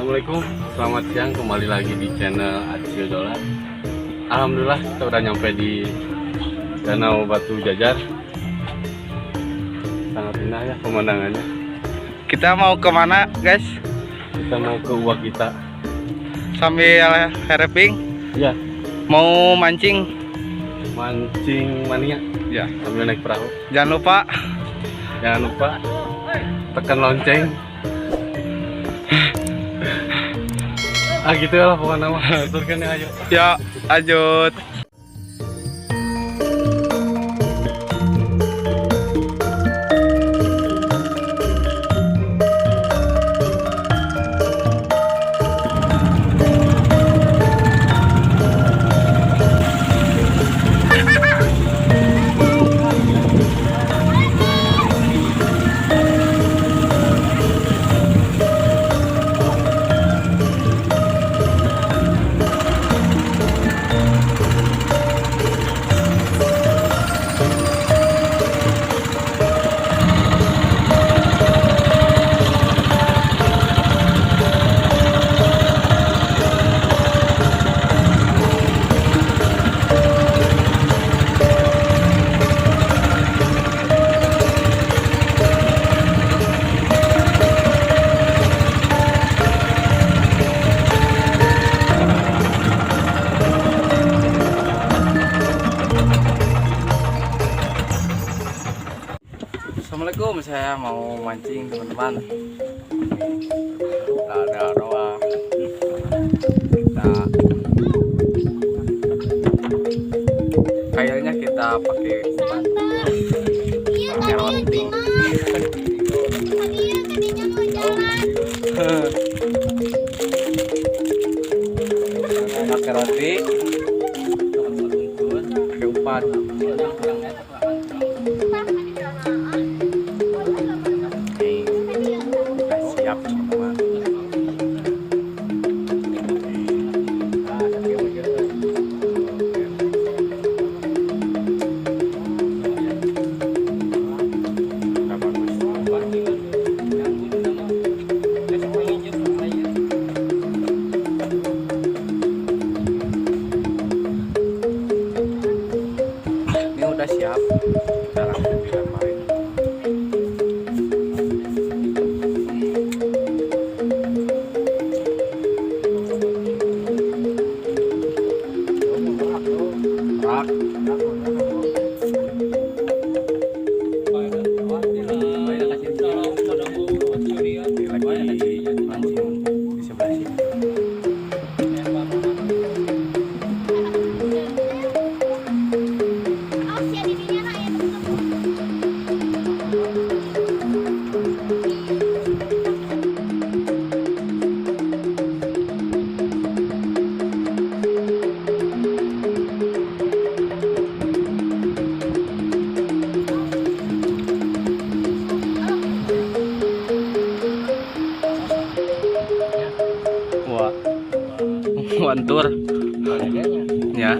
Assalamualaikum, selamat siang, kembali lagi di channel Acio Dolar. Alhamdulillah kita udah nyampe di Danau Batu Jajar. Sangat indah ya pemandangannya. Kita mau kemana, guys? Kita mau ke Uwak kita. Sambil herping? Ya, Mau mancing? mancing mania. Ya. Sambil naik perahu. Jangan lupa Tekan lonceng. Gitu ya lah pokoknya mah. Turkan ya, ayo. Ya, lanjut. Assalamualaikum, saya mau mancing teman-teman. Ada rawa. Kayaknya kita pakai umpan. Pakai roti. Pakai roti. Pakai umpan. Siap teman-teman. Ini udah siap, kita langsung dilemparin. Wantur ya.